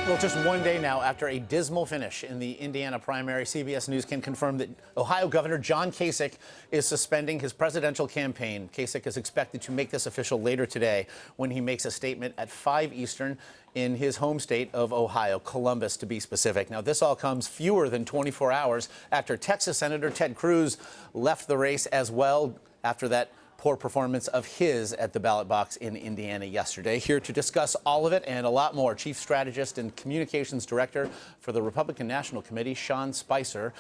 Well, just one day now after a dismal finish in the Indiana primary, CBS News can confirm that Ohio Governor John Kasich is suspending his presidential campaign. Kasich is expected to make this official later today when he makes a statement at 5 Eastern in his home state of Ohio, Columbus to be specific. Now, this all comes fewer than 24 hours after Texas Senator Ted Cruz left the race as well after that poor performance of his at the ballot box in Indiana yesterday. Here to discuss all of it and a lot more, Chief Strategist and Communications Director for the Republican National Committee, Sean Spicer.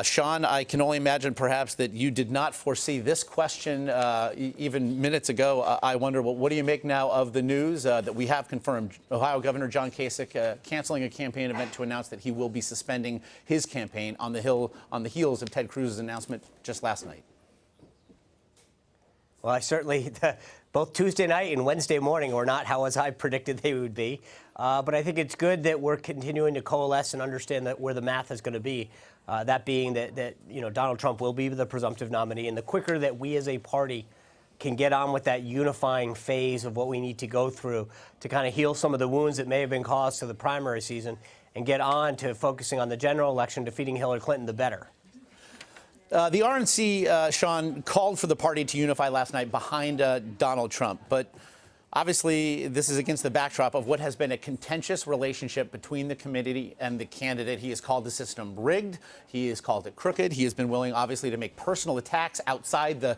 Sean, I can only imagine perhaps that you did not foresee this question even minutes ago. I wonder, what do you make now of the news that we have confirmed Ohio Governor John Kasich canceling a campaign event to announce that he will be suspending his campaign on the heels of Ted Cruz's announcement just last night? Well, I certainly, both Tuesday night and Wednesday morning were not how as I predicted they would be. But I think it's good that we're continuing to coalesce and understand that where the math is going to be. That being that Donald Trump will be the presumptive nominee. And the quicker that we as a party can get on with that unifying phase of what we need to go through to kind of heal some of the wounds that may have been caused to the primary season and get on to focusing on the general election, defeating Hillary Clinton, the better. The RNC, Sean, called for the party to unify last night behind Donald Trump. But obviously, this is against the backdrop of what has been a contentious relationship between the committee and the candidate. He has called the system rigged. He has called it crooked. He has been willing, obviously, to make personal attacks outside the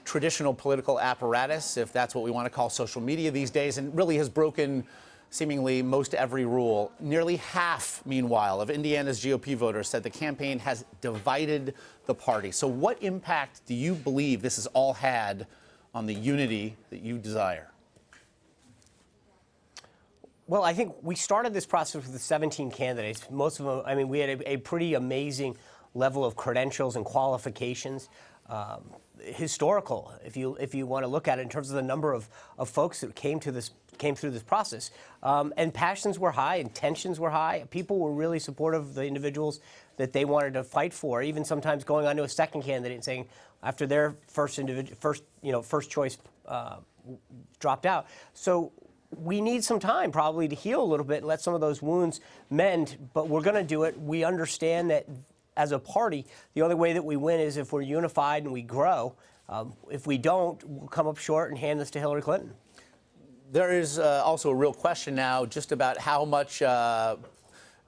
traditional political apparatus, if that's what we want to call social media these days, and really has broken seemingly most every rule. Nearly half, meanwhile, of Indiana's GOP voters said the campaign has divided the party. So what impact do you believe this has all had on the unity that you desire? Well, I think we started this process with the 17 candidates. Most of them, I mean, we had a pretty amazing level of credentials and qualifications. Historical, if you want to look at it in terms of the number of folks that came through this process. And passions were high and tensions were high. People were really supportive of the individuals that they wanted to fight for, even sometimes going on to a second candidate and saying after their first choice dropped out. So we need some time probably to heal a little bit and let some of those wounds mend, but we're going to do it. We understand that as a party, the only way that we win is if we're unified and we grow. If we don't, we'll come up short and hand this to Hillary Clinton. There is also a real question now just about how much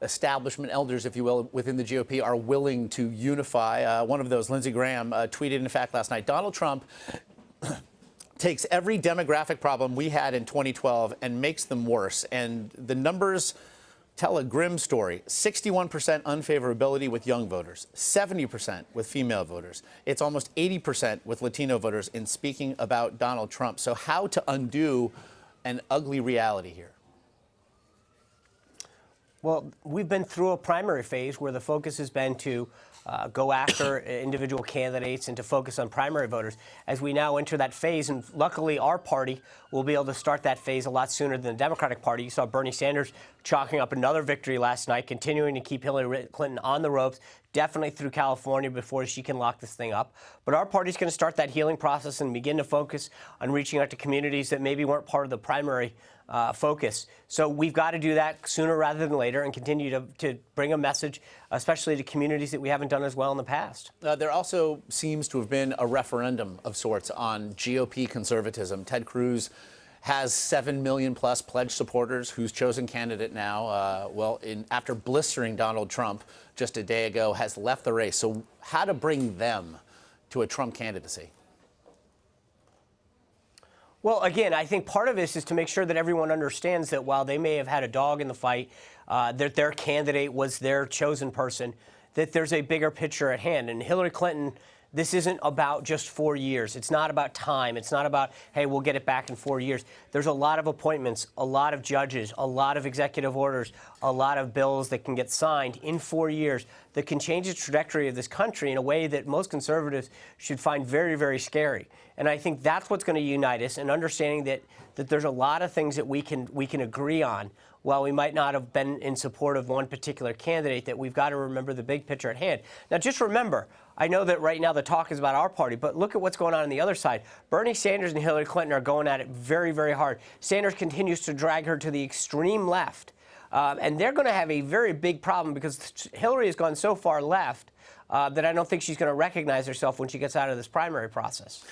establishment elders, if you will, within the GOP are willing to unify. One of those, Lindsey Graham, tweeted, in fact, last night, Donald Trump takes every demographic problem we had in 2012 and makes them worse. And the numbers tell a grim story. 61% unfavorability with young voters, 70% with female voters. It's almost 80% with Latino voters in speaking about Donald Trump. So how to undo an ugly reality here? Well, we've been through a primary phase where the focus has been to go after individual candidates and to focus on primary voters. As we now enter that phase, and luckily our party will be able to start that phase a lot sooner than the Democratic Party. You saw Bernie Sanders chalking up another victory last night, continuing to keep Hillary Clinton on the ropes, definitely through California before she can lock this thing up. But our party's going to start that healing process and begin to focus on reaching out to communities that maybe weren't part of the primary focus. So we've got to do that sooner rather than later and continue to bring a message, especially to communities that we haven't done as well in the past. There also seems to have been a referendum of sorts on GOP conservatism. Ted Cruz has 7 million plus pledged supporters, whose chosen candidate now, after blistering Donald Trump just a day ago, has left the race. So how to bring them to a Trump candidacy? Well, again, I think part of this is to make sure that everyone understands that while they may have had a dog in the fight, that their candidate was their chosen person, that there's a bigger picture at hand. And Hillary Clinton, this isn't about just 4 years. It's not about time. It's not about, hey, we'll get it back in 4 years. There's a lot of appointments, a lot of judges, a lot of executive orders, a lot of bills that can get signed in 4 years that can change the trajectory of this country in a way that most conservatives should find very, very scary. And I think that's what's going to unite us, and understanding that there's a lot of things that we can agree on. While we might not have been in support of one particular candidate, that we've got to remember the big picture at hand. Now, just remember, I know that right now the talk is about our party, but look at what's going on the other side. Bernie Sanders and Hillary Clinton are going at it very, very hard. Sanders continues to drag her to the extreme left. And they're going to have a very big problem because Hillary has gone so far left that I don't think she's going to recognize herself when she gets out of this primary process.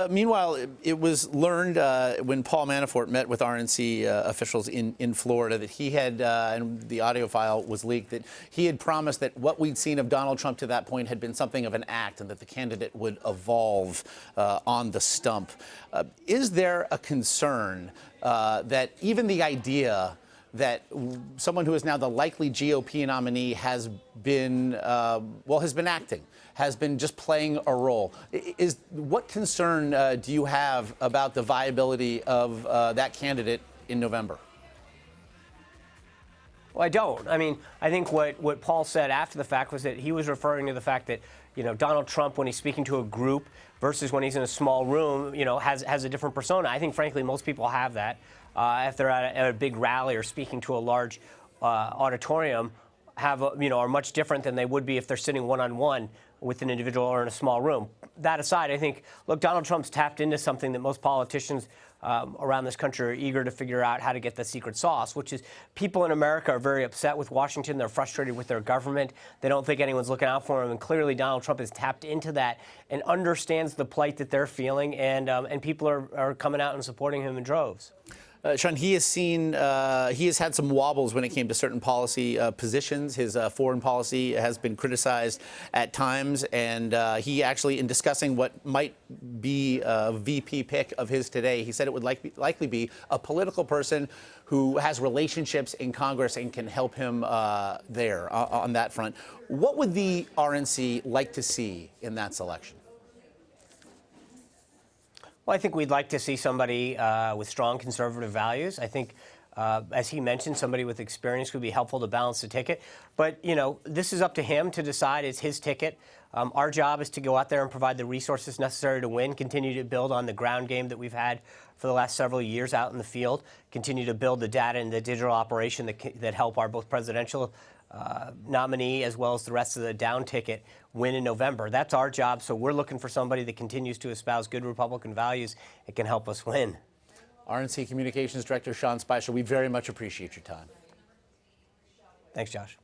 Meanwhile, it was learned when Paul Manafort met with RNC officials in Florida that he had, and the audio file was leaked, that he had promised that what we'd seen of Donald Trump to that point had been something of an act and that the candidate would evolve on the stump. Is there a concern that even the idea that someone who is now the likely GOP nominee has been, has been acting, has been just playing a role? What concern do you have about the viability of that candidate in November? Well, I don't. I mean, I think what Paul said after the fact was that he was referring to the fact that, Donald Trump, when he's speaking to a group versus when he's in a small room, has a different persona. I think, frankly, most people have that. If they're at a big rally or speaking to a large auditorium, are much different than they would be if they're sitting one-on-one with an individual or in a small room. That aside, I think, look, Donald Trump's tapped into something that most politicians around this country are eager to figure out how to get the secret sauce, which is people in America are very upset with Washington. They're frustrated with their government. They don't think anyone's looking out for them. And clearly Donald Trump has tapped into that and understands the plight that they're feeling. And people are coming out and supporting him in droves. Sean, he has had some wobbles when it came to certain policy positions. His foreign policy has been criticized at times, and he actually, in discussing what might be a VP pick of his today, he said it would likely be a political person who has relationships in Congress and can help him there on that front. What would the RNC like to see in that selection? Well, I think we'd like to see somebody with strong conservative values. I think, as he mentioned, somebody with experience would be helpful to balance the ticket. But, this is up to him to decide. It's his ticket. Our job is to go out there and provide the resources necessary to win, continue to build on the ground game that we've had for the last several years out in the field, continue to build the data and the digital operation that help our both presidential nominee as well as the rest of the down ticket win in November. That's our job, so we're looking for somebody that continues to espouse good Republican values and can help us win. RNC Communications Director Sean Spicer, we very much appreciate your time. Thanks, Josh.